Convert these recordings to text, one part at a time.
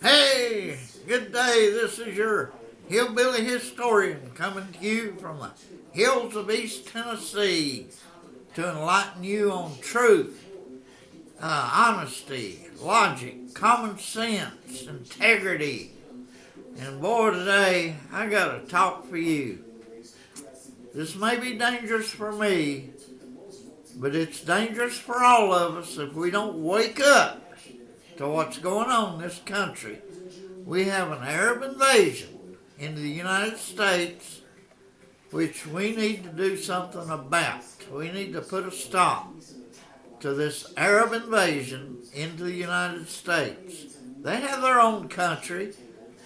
Hey, good day. This is your hillbilly historian coming to you from the hills of East Tennessee to enlighten you on truth, honesty, logic, common sense, integrity. And boy, today I got a talk for you. This may be dangerous for me, but it's dangerous for all of us if we don't wake up to what's going on in this country. We have an Arab invasion into the United States, which we need to do something about. We need to put a stop to this Arab invasion into the United States. They have their own country.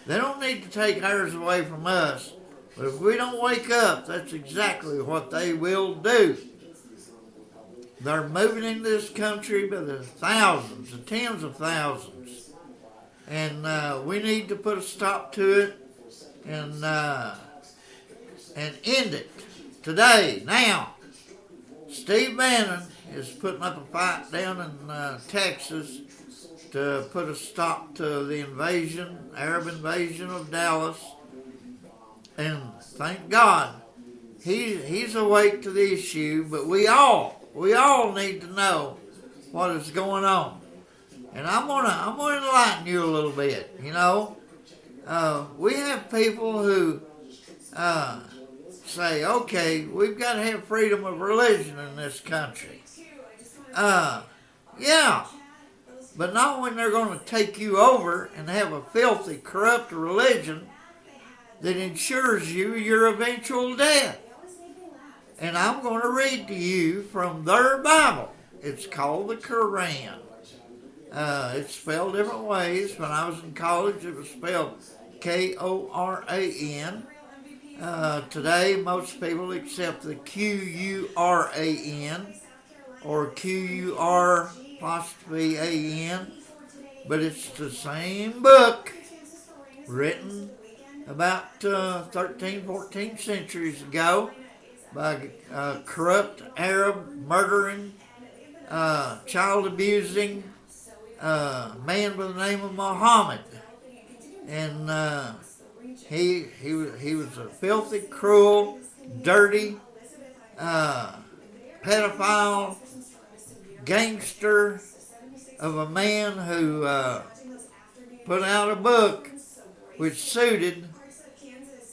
They don't need to take ours away from us. But if we don't wake up, that's exactly what they will do. They're moving into this country by the thousands, the tens of thousands. And we need to put a stop to it and end it today, now. Steve Bannon is putting up a fight down in Texas to put a stop to the invasion, Arab invasion of Dallas. And thank God, he's awake to the issue, but we all need to know what is going on. And I'm gonna enlighten you a little bit. You know, we have people who say, okay, we've got to have freedom of religion in this country. Yeah, but not when they're going to take you over and have a filthy, corrupt religion that ensures you your eventual death. And I'm going to read to you from their Bible. It's called the Quran. It's spelled different ways. When I was in college, it was spelled Koran. Today, most people accept the Quran or Qur''an, but it's the same book written about 13, 14 centuries ago by a corrupt Arab, murdering, child abusing man by the name of Muhammad. And he was a filthy, cruel, dirty, pedophile, gangster of a man who put out a book which suited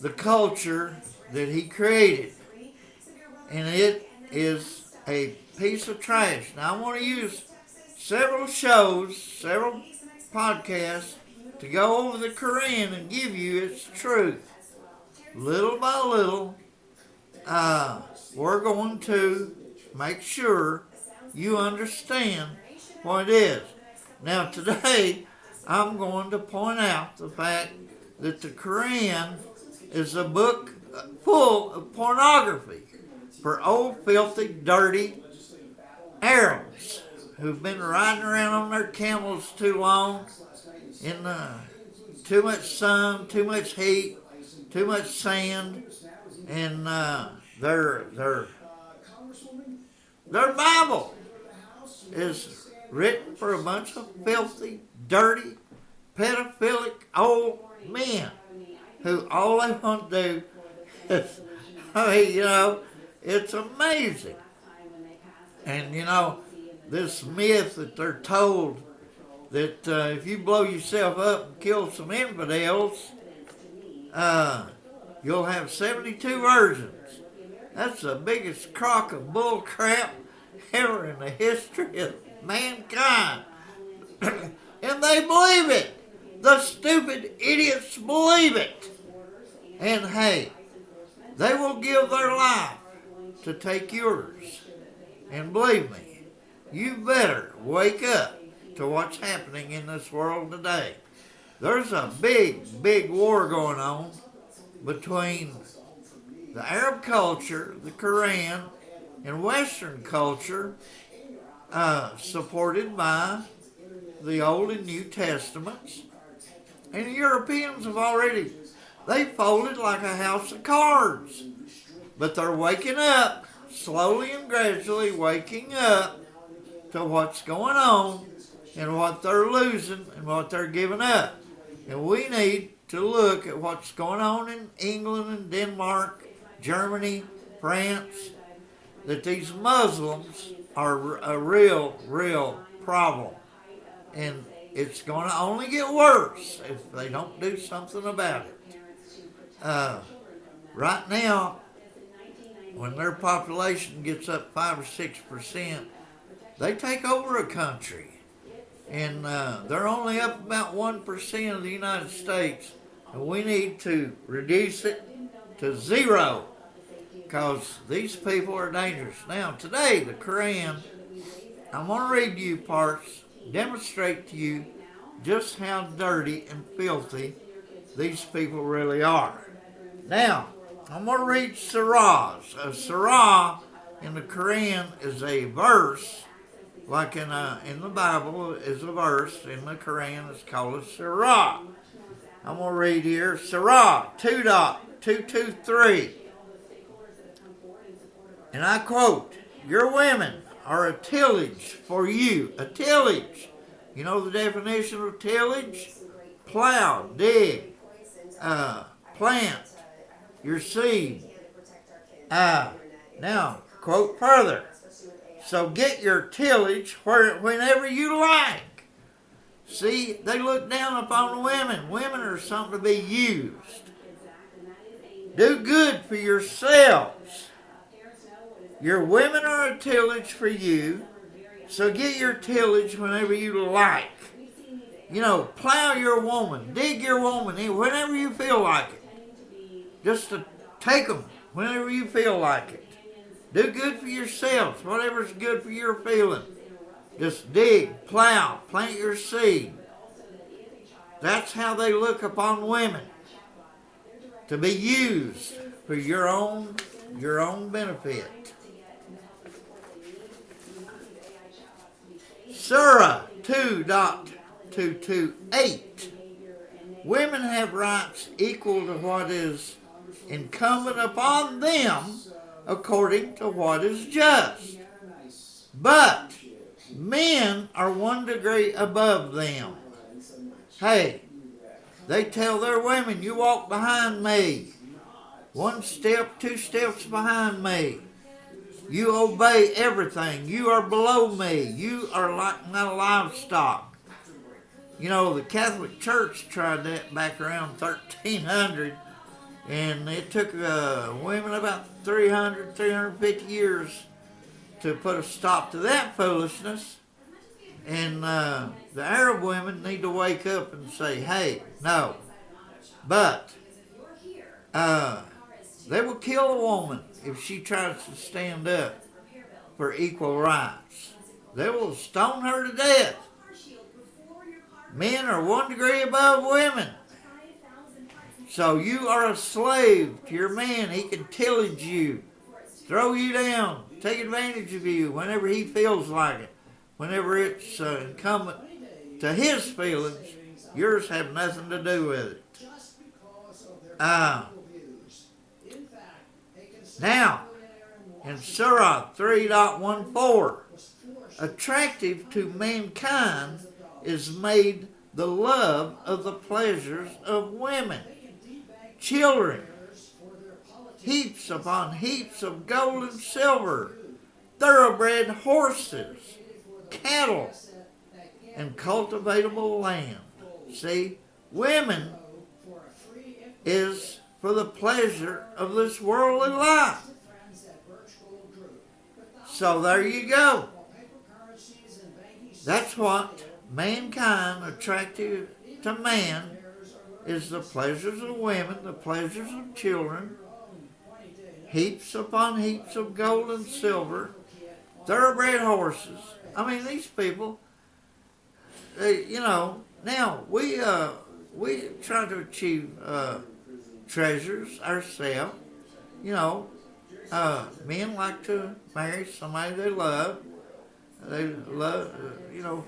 the culture that he created. And it is a piece of trash. Now, I want to use several shows, several podcasts to go over the Quran and give you its truth. Little by little, we're going to make sure you understand what it is. Now, today, I'm going to point out the fact that the Quran is a book full of pornography for old, filthy, dirty Arabs who've been riding around on their camels too long in too much sun, too much heat, too much sand, and their Bible is written for a bunch of filthy, dirty, pedophilic old men who all they want to do is, it's amazing. And, this myth that they're told that if you blow yourself up and kill some infidels, you'll have 72 virgins. That's the biggest crock of bull crap ever in the history of mankind. And they believe it. The stupid idiots believe it. And hey, they will give their life to take yours. And believe me, you better wake up to what's happening in this world today. There's a big, big war going on between the Arab culture, the Quran, and Western culture, supported by the Old and New Testaments. And the Europeans have already, they folded like a house of cards. But they're waking up, slowly and gradually waking up to what's going on and what they're losing and what they're giving up. And we need to look at what's going on in England and Denmark, Germany, France, that these Muslims are a real problem. And it's going to only get worse if they don't do something about it. Right now, when their population gets up 5 or 6%, they take over a country. And they're only up about 1% of the United States. And we need to reduce it to 0, because these people are dangerous. Now, today, the Quran, I'm going to read you parts, demonstrate to you just how dirty and filthy these people really are. Now, I'm going to read surahs. A surah in the Quran is a verse, like in the Bible is a verse. In the Quran, it's called a surah. I'm going to read here, Surah 2.223. And I quote, "Your women are a tillage for you." A tillage. You know the definition of tillage? Plow, dig, plant, your seed. Now, quote further. "So get your tillage whenever you like." See, they look down upon women. Women are something to be used. "Do good for yourselves. Your women are a tillage for you, so get your tillage whenever you like." You know, plow your woman, dig your woman whenever you feel like it. Just to take them whenever you feel like it. Do good for yourselves, whatever's good for your feeling. Just dig, plow, plant your seed. That's how they look upon women, to be used for your own benefit. Surah 2.228. Women have rights equal to what is incumbent upon them according to what is just. But men are 1 degree above them. Hey, they tell their women, "You walk behind me. 1 step, 2 steps behind me. You obey everything. You are below me. You are like my livestock." You know, the Catholic Church tried that back around 1300, and it took women about 350 years to put a stop to that foolishness. And the Arab women need to wake up and say, "Hey, no." But they will kill a woman if she tries to stand up for equal rights. They will stone her to death. Men are 1 degree above women. So you are a slave to your man. He can tillage you, throw you down, take advantage of you whenever he feels like it. Whenever it's incumbent to his feelings, yours have nothing to do with it. Now, in Surah 3.14, attractive to mankind is made the love of the pleasures of women, children, heaps upon heaps of gold and silver, thoroughbred horses, cattle, and cultivatable land. See, women is for the pleasure of this worldly life. So there you go. That's what mankind, attractive to man, is the pleasures of women, the pleasures of children, heaps upon heaps of gold and silver, thoroughbred horses. I mean, these people, now we try to achieve treasures ourselves. Men like to marry somebody they love. They love,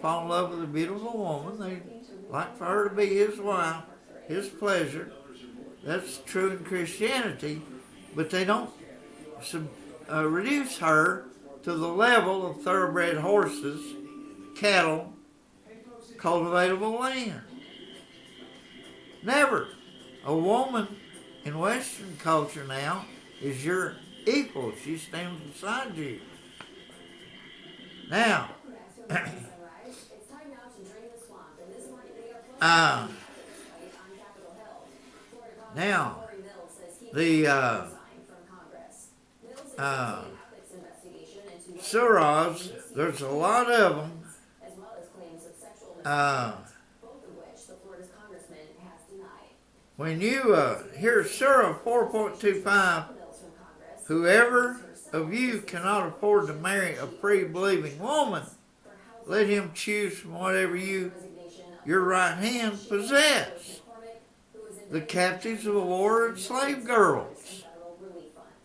fall in love with a beautiful woman. They like for her to be his wife, his pleasure. That's true in Christianity, but they don't reduce her to the level of thoroughbred horses, cattle, cultivatable land. Never. A woman in Western culture now is your equal. She stands beside you. Now, now, the surahs, there's a lot of them. When you hear Surah 4.25, whoever of you cannot afford to marry a free-believing woman, let him choose from whatever your right hand possess. The captives of war and slave girls.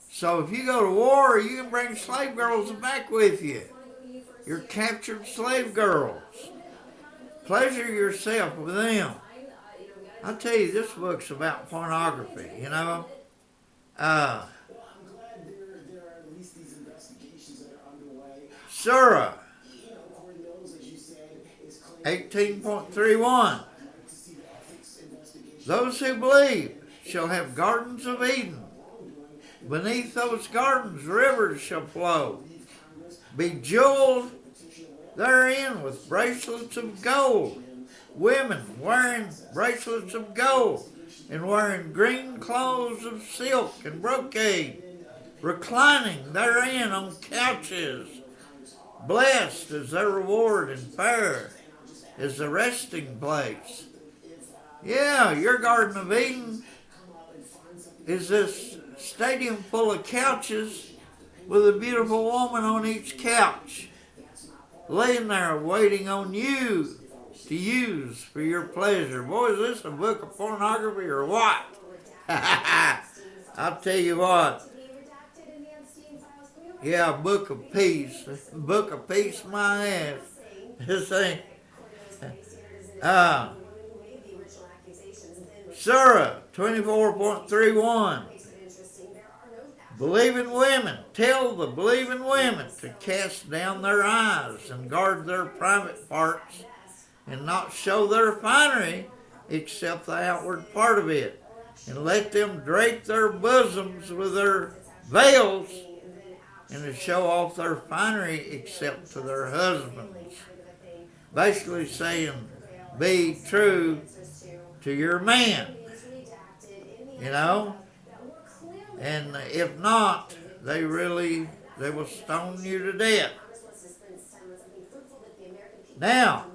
So if you go to war, you can bring slave girls back with you. Your captured slave girls. Pleasure yourself with them. I tell you, this book's about pornography, you know. Surah 18.31. Those who believe shall have gardens of Eden. Beneath those gardens rivers shall flow, bejeweled therein with bracelets of gold. Women wearing bracelets of gold and wearing green clothes of silk and brocade, reclining therein on couches. Blessed is their reward and fair is the resting place. Yeah, your Garden of Eden is this stadium full of couches with a beautiful woman on each couch, laying there waiting on you to use for your pleasure. Boy, is this a book of pornography or what? I'll tell you what. Yeah, book of peace. Book of peace, my ass. This ain't. Surah 24.31. Believing women, tell the believing women to cast down their eyes and guard their private parts and not show their finery except the outward part of it, and let them drape their bosoms with their veils and to show off their finery except to their husbands. Basically saying, be true to your man, you know, and if not, they will stone you to death. Now,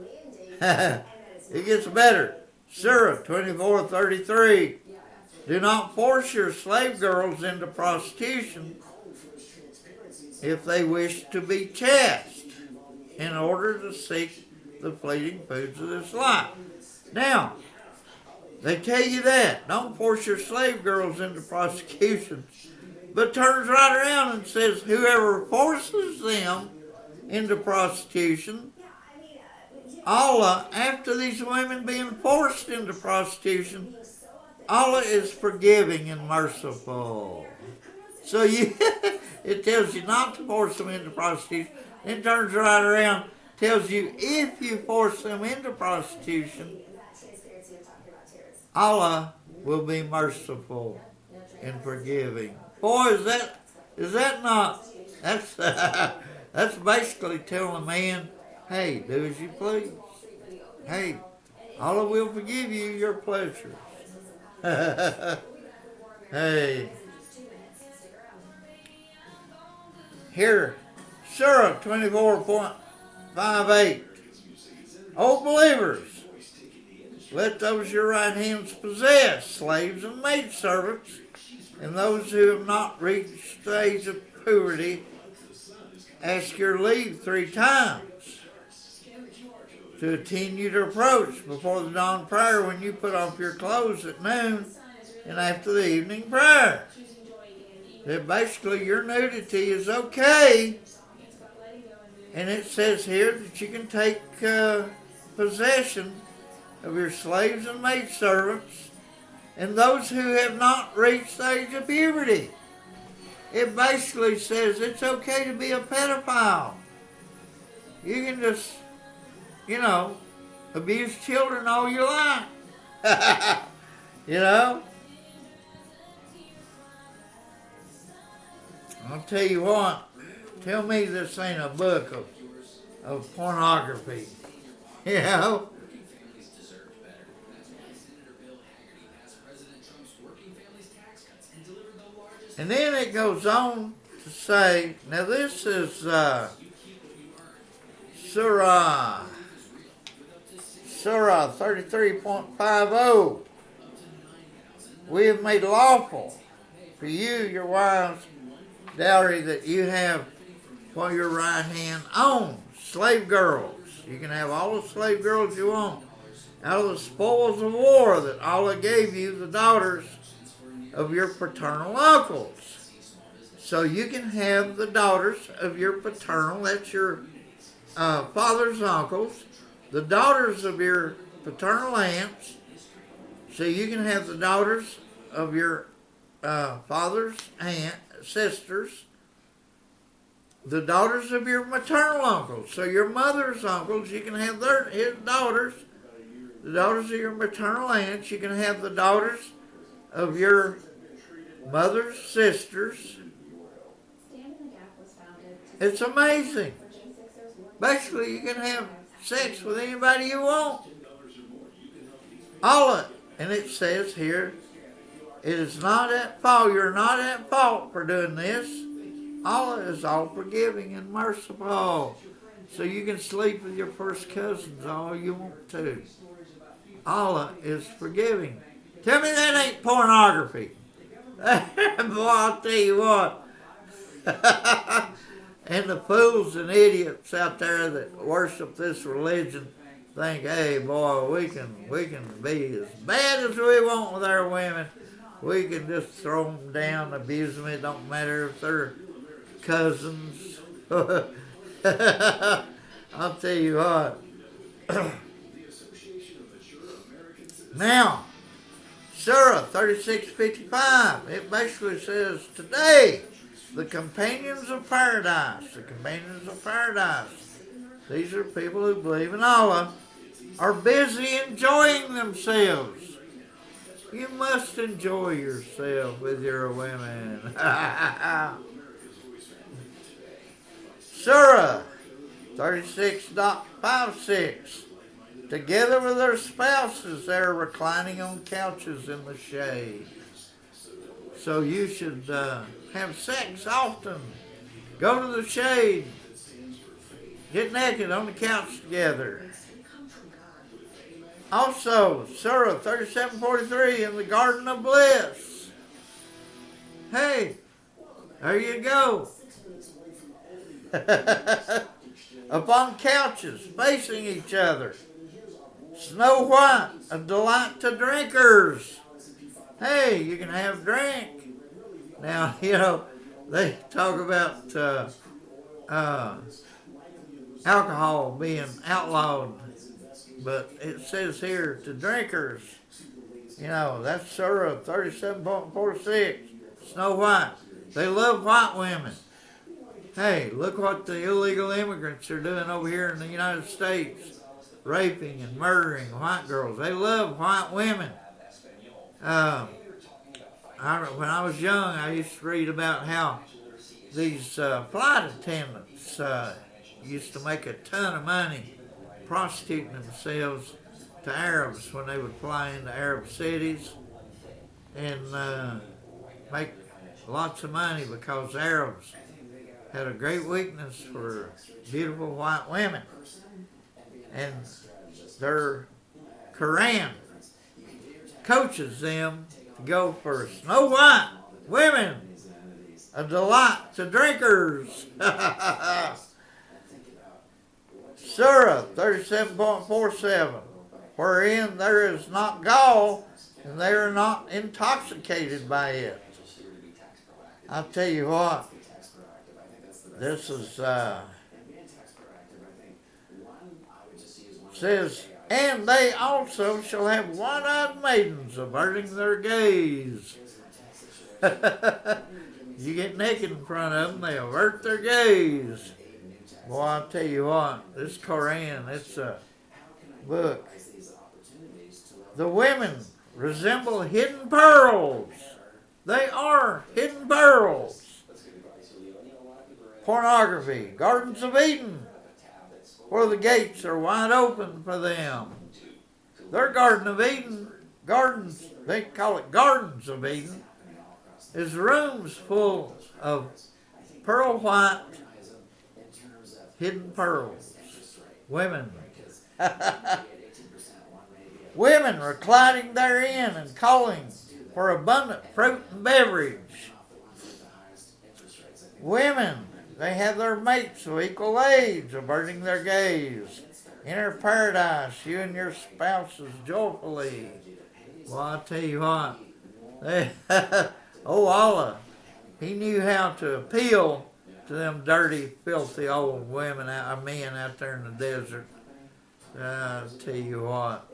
it gets better. Surah 24:33. Do not force your slave girls into prostitution if they wish to be chaste in order to seek the fleeting foods of this life. Now, they tell you that. Don't force your slave girls into prostitution. But turns right around and says, whoever forces them into prostitution, Allah, after these women being forced into prostitution, Allah is forgiving and merciful. So it tells you not to force them into prostitution. Then turns right around, tells you if you force them into prostitution, Allah will be merciful and forgiving. Boy, is that not? That's basically telling a man, hey, do as you please. Hey, Allah will forgive you your pleasures. Hey. Here, Surah 24.58. O believers, let those your right hands possess, slaves and maidservants, and those who have not reached the age of puberty, ask your leave 3 times to attend you to approach before the dawn prayer when you put off your clothes at noon and after the evening prayer. That basically your nudity is okay. And it says here that you can take possession of your slaves and maidservants and those who have not reached the age of puberty. It basically says it's okay to be a pedophile. You can just, abuse children all your life. You know? I'll tell you what. Tell me this ain't a book of pornography. You know? And then it goes on to say, now this is Surah 33.50. We have made lawful for you, your wives, dowry that you have while your right hand owns. Slave girls. You can have all the slave girls you want. Out of the spoils of war that Allah gave you, the daughters of your paternal uncles. So you can have the daughters of your paternal, that's your father's uncles, the daughters of your paternal aunts. So you can have the daughters of your father's sisters, the daughters of your maternal uncles. So your mother's uncles, you can have his daughters, the daughters of your maternal aunts. You can have the daughters of your mother's sisters. It's amazing. Basically, you can have sex with anybody you want. All of it. And it says here, it is not at fault. You're not at fault for doing this. Allah is all forgiving and merciful. So you can sleep with your first cousins all you want to. Allah is forgiving. Tell me that ain't pornography. Boy, I'll tell you what. And the fools and idiots out there that worship this religion think, hey, boy, we can be as bad as we want with our women. We can just throw them down, abuse them. It don't matter if they're cousins. I'll tell you what. Now, Surah 36:55, it basically says, today, the companions of paradise, these are people who believe in Allah, are busy enjoying themselves. You must enjoy yourself with your women. Surah 36.56. Together with their spouses, they're reclining on couches in the shade. So you should have sex often. Go to the shade. Get naked on the couch together. Also, Surah 37:43 in the Garden of Bliss. Hey, there you go. Upon couches facing each other. Snow White, a delight to drinkers. Hey, you can have drink. Now, you know, they talk about alcohol being outlawed, but it says here to drinkers. You know, that's Surah 37.46. Snow White. They love white women. Hey, look what the illegal immigrants are doing over here in the United States. Raping and murdering white girls. They love white women. When I was young, I used to read about how these flight attendants used to make a ton of money prostituting themselves to Arabs when they would fly into Arab cities and make lots of money because Arabs had a great weakness for beautiful white women. And their Quran coaches them to go for Snow White women, a delight to drinkers. Surah 37.47, wherein there is not gall and they are not intoxicated by it. I'll tell you what, this is says, and they also shall have one-eyed maidens averting their gaze. You get naked in front of them, they avert their gaze. Boy, I'll tell you what, this Quran, it's book. The women resemble hidden pearls. They are hidden pearls. Pornography, Gardens of Eden, where the gates are wide open for them. Their Garden of Eden, gardens, they call it Gardens of Eden, is rooms full of pearl white hidden pearls. Women. Women reclining therein and calling for abundant fruit and beverage. Women, they have their mates of equal age, averting their gaze. Enter paradise, you and your spouses joyfully. Well, I tell you what, Allah, He knew how to appeal to them dirty, filthy old men out there in the desert. I tell you what,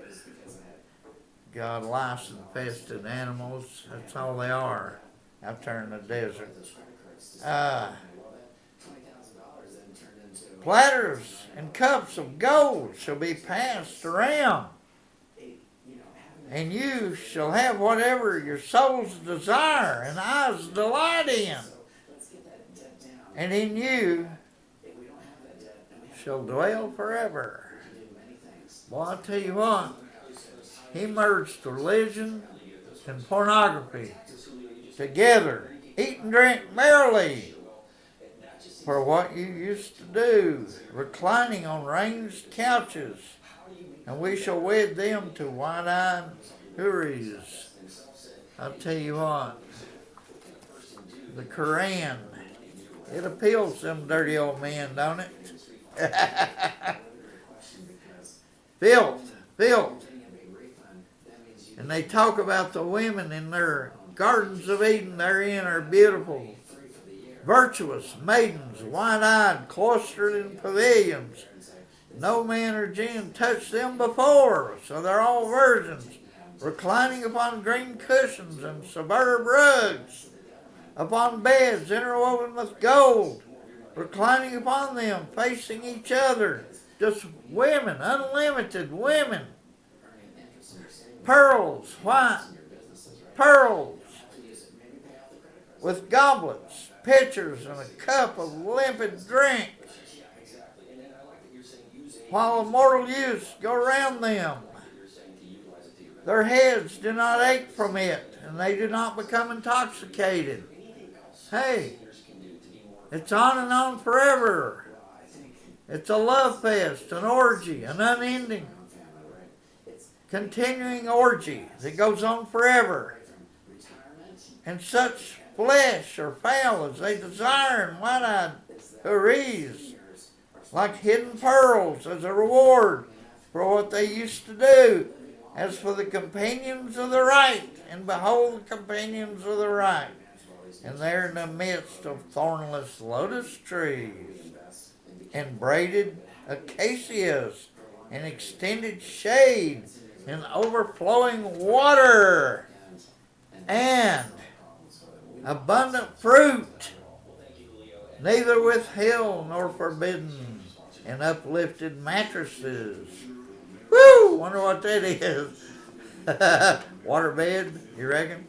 God, lice-infested animals, that's all they are out there in the desert. Platters and cups of gold shall be passed around, and you shall have whatever your soul's desire and eyes delight in. And in you shall dwell forever. Well, I tell you what, He merged religion and pornography together. Eat and drink merrily for what you used to do, reclining on ranged couches, and we shall wed them to wide-eyed houris. I'll tell you what, the Quran, it appeals to them dirty old men, don't it? Filth. And they talk about the women in their Gardens of Eden therein are beautiful, virtuous maidens, wide-eyed, cloistered in pavilions. No man or jinn touched them before, so they're all virgins, reclining upon green cushions and superb rugs, upon beds interwoven with gold, reclining upon them, facing each other. Just women, unlimited women. Pearls, white pearls, with goblets, pitchers, and a cup of limpid drink, while immortal youths go around them. Their heads do not ache from it, and they do not become intoxicated. Hey, it's on and on forever. It's a love fest, an orgy, an unending, continuing orgy that goes on forever. And such flesh or fowl as they desire and wide-eyed houris, like hidden pearls as a reward for what they used to do. As for the companions of the right, and behold the companions of the right, and they're in the midst of thornless lotus trees, and braided acacias, and extended shade, and overflowing water, and abundant fruit, neither withheld nor forbidden, and uplifted mattresses. Woo! Wonder what that is. Waterbed, you reckon?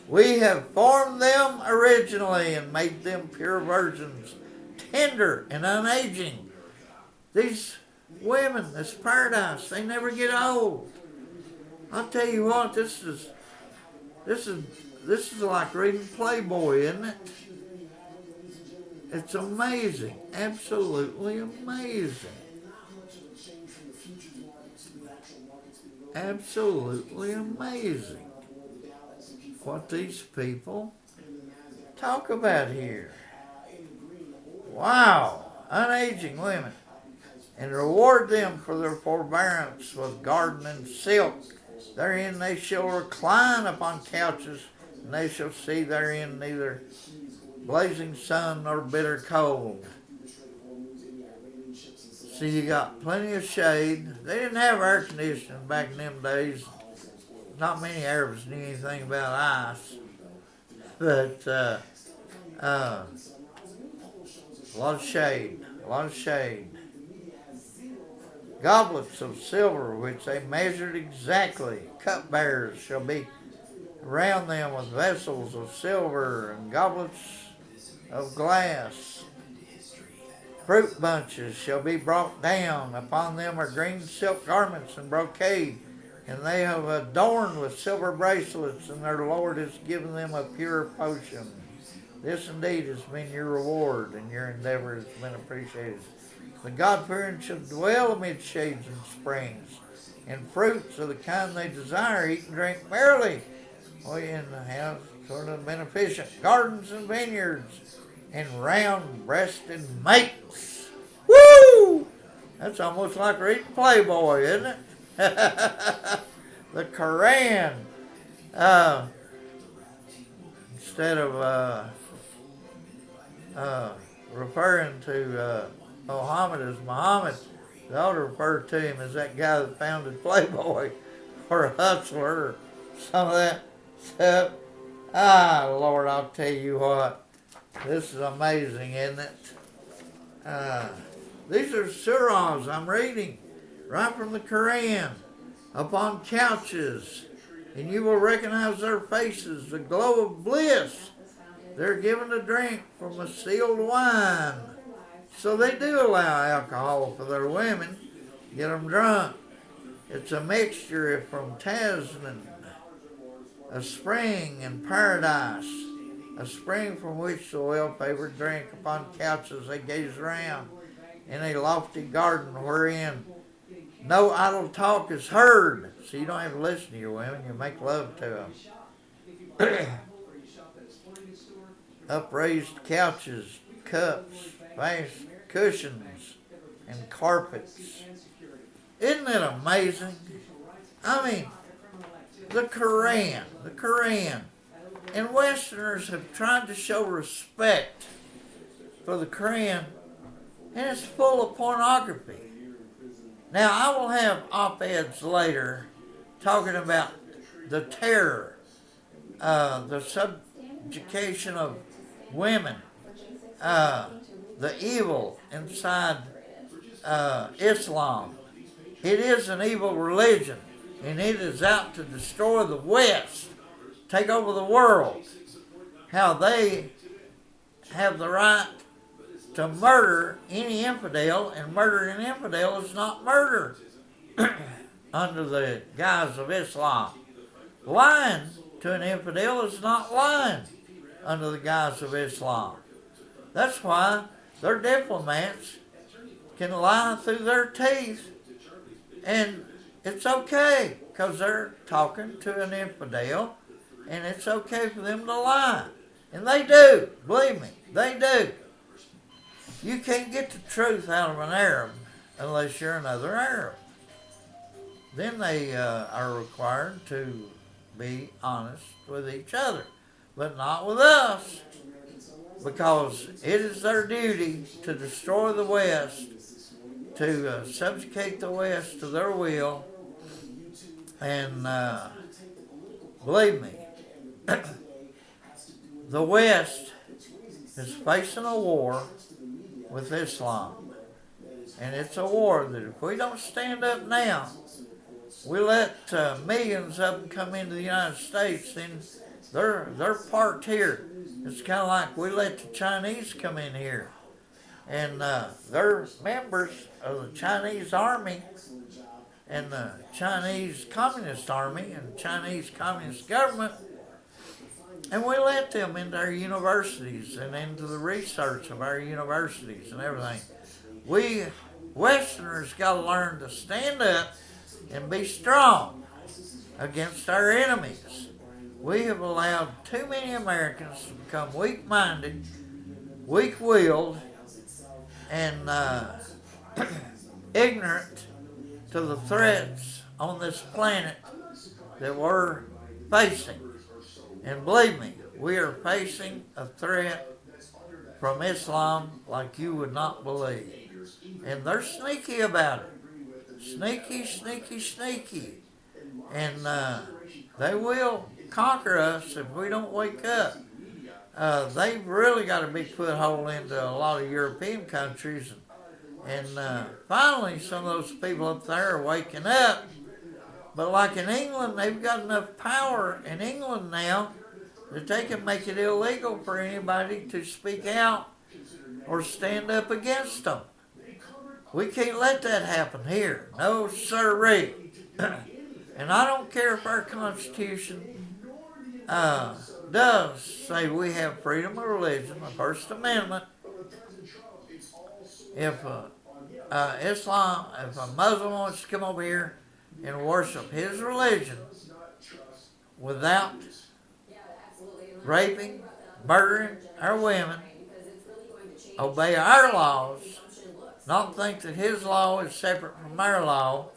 We have formed them originally and made them pure virgins, tender and unaging. These women, this paradise, they never get old. I'll tell you what, this is like reading Playboy, isn't it? It's amazing, absolutely amazing. Absolutely amazing what these people talk about here. Wow, unaging women, and reward them for their forbearance with garden and silk. Therein they shall recline upon couches, and they shall see therein neither blazing sun nor bitter cold. So you got plenty of shade. They didn't have air conditioning back in them days. Not many Arabs knew anything about ice. But a lot of shade. Goblets of silver, which they measured exactly. Cupbearers shall be around them with vessels of silver and goblets of glass. Fruit bunches shall be brought down. Upon them are green silk garments and brocade, and they have adorned with silver bracelets, and their Lord has given them a pure potion. This indeed has been your reward, and your endeavor has been appreciated. The God-fearing shall dwell amid shades and springs, and fruits of the kind they desire, eat and drink merrily. In the house, sort of beneficent gardens and vineyards, and round-breasted mates. Woo! That's almost like reading Playboy, isn't it? The Quran. Instead of referring to Muhammad as Muhammad, they ought to refer to him as that guy that founded Playboy, or a hustler, or some of that stuff. Lord, I'll tell you what. This is amazing, isn't it? These are surahs I'm reading right from the Quran. Upon couches, and you will recognize their faces, the glow of bliss. They're given to drink from a sealed wine. So they do allow alcohol for their women, get them drunk. It's a mixture from Tasman, a spring in paradise, a spring from which the well-favored drink. Upon couches they gaze around, in a lofty garden wherein no idle talk is heard. So you don't have to listen to your women, you make love to them. Upraised couches, cups, vast cushions, and carpets. Isn't it amazing? I mean, the Quran. And Westerners have tried to show respect for the Quran, and it's full of pornography. Now, I will have op-eds later talking about the terror, the subjugation of women, the evil inside Islam. It is an evil religion, and it is out to destroy the West, take over the world. How they have the right to murder any infidel, and murder an infidel is not murder under the guise of Islam. Lying to an infidel is not lying under the guise of Islam. That's why their diplomats can lie through their teeth, and it's okay because they're talking to an infidel, and it's okay for them to lie. And they do, believe me, they do. You can't get the truth out of an Arab unless you're another Arab. Then they are required to be honest with each other, but not with us, because it is their duty to destroy the West, to subjugate the West to their will, and believe me, the West is facing a war with Islam, and it's a war that if we don't stand up now, we let millions of them come into the United States, then they're parked here. It's kind of like we let the Chinese come in here, and they're members of the Chinese Army and the Chinese Communist Army and Chinese Communist government, and we let them into our universities and into the research of our universities and everything. We Westerners got to learn to stand up and be strong against our enemies. We have allowed too many Americans to become weak-minded, weak-willed, and ignorant to the threats on this planet that we're facing. And believe me, we are facing a threat from Islam like you would not believe. And they're sneaky about it. Sneaky, sneaky, sneaky. And they will conquer us if we don't wake up. They've really got a big foothold into a lot of European countries. And finally, some of those people up there are waking up. But like in England, they've got enough power in England now that they can make it illegal for anybody to speak out or stand up against them. We can't let that happen here. No, sirree. And I don't care if our Constitution does say we have freedom of religion, the First Amendment. If Islam, if a Muslim wants to come over here and worship his religion without raping, murdering our women, obey our laws, not think that his law is separate from our law,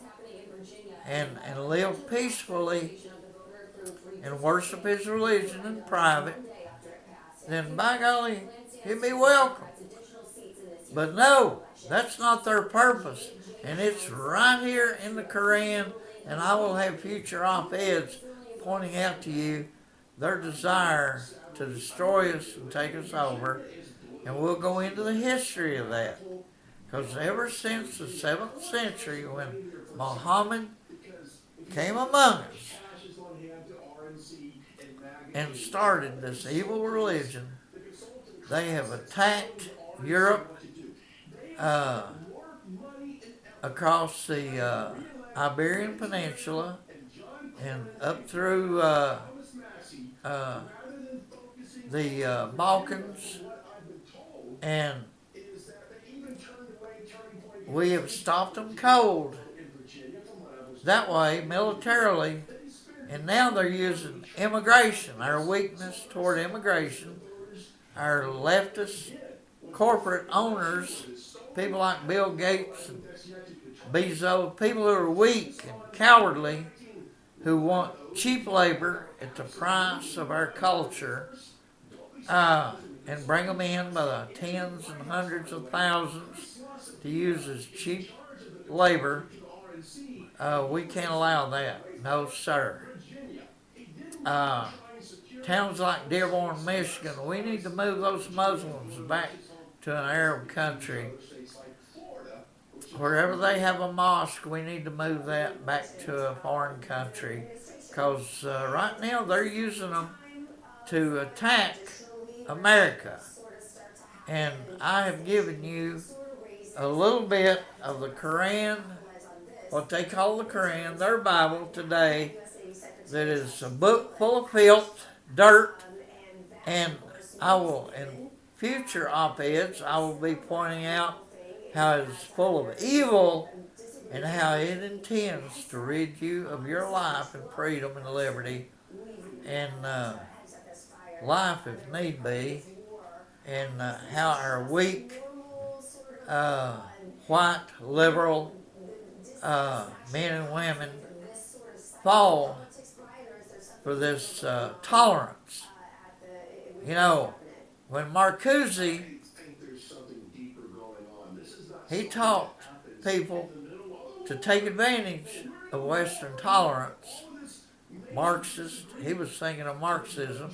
and live peacefully and worship his religion in private, then by golly, he'd be welcome. But no, that's not their purpose. And it's right here in the Quran, and I will have future op-eds pointing out to you their desire to destroy us and take us over. And we'll go into the history of that. Because ever since the 7th century, when Muhammad came among us and started this evil religion, they have attacked Europe, across the Iberian Peninsula and up through the Balkans, and we have stopped them cold that way militarily, and now they're using immigration, our weakness toward immigration, our leftist corporate owners, people like Bill Gates and Bezos, people who are weak and cowardly, who want cheap labor at the price of our culture, and bring them in by the tens and hundreds of thousands to use as cheap labor. We can't allow that. No, sir. Towns like Dearborn, Michigan, we need to move those Muslims back to an Arab country. Wherever they have a mosque, we need to move that back to a foreign country. Because right now they're using them to attack America. And I have given you a little bit of the Quran, what they call the Quran, their Bible today, that is a book full of filth, dirt, and I will, in future op-eds, I will be pointing out how it is full of evil and how it intends to rid you of your life and freedom and liberty and life if need be, and how our weak, white, liberal men and women fall for this tolerance. You know, when Marcuse, he taught people to take advantage of Western tolerance. Marxist, he was thinking of Marxism,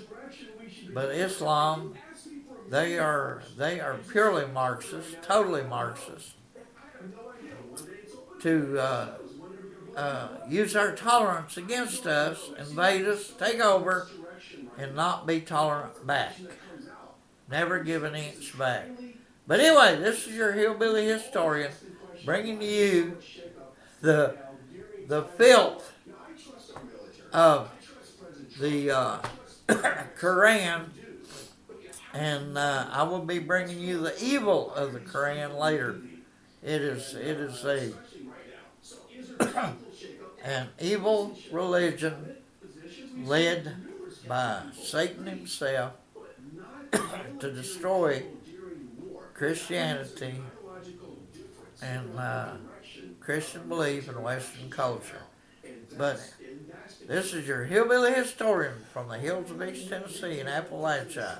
but Islam, they are purely Marxist, totally Marxist, to use our tolerance against us, invade us, take over, and not be tolerant back. Never give an inch back. But anyway, this is your hillbilly historian bringing to you the filth of the Quran, and I will be bringing you the evil of the Quran later. It is an evil religion led by Satan himself to destroy Christianity and Christian belief in Western culture. But this is your hillbilly historian from the hills of East Tennessee and Appalachia,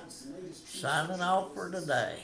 signing off for today.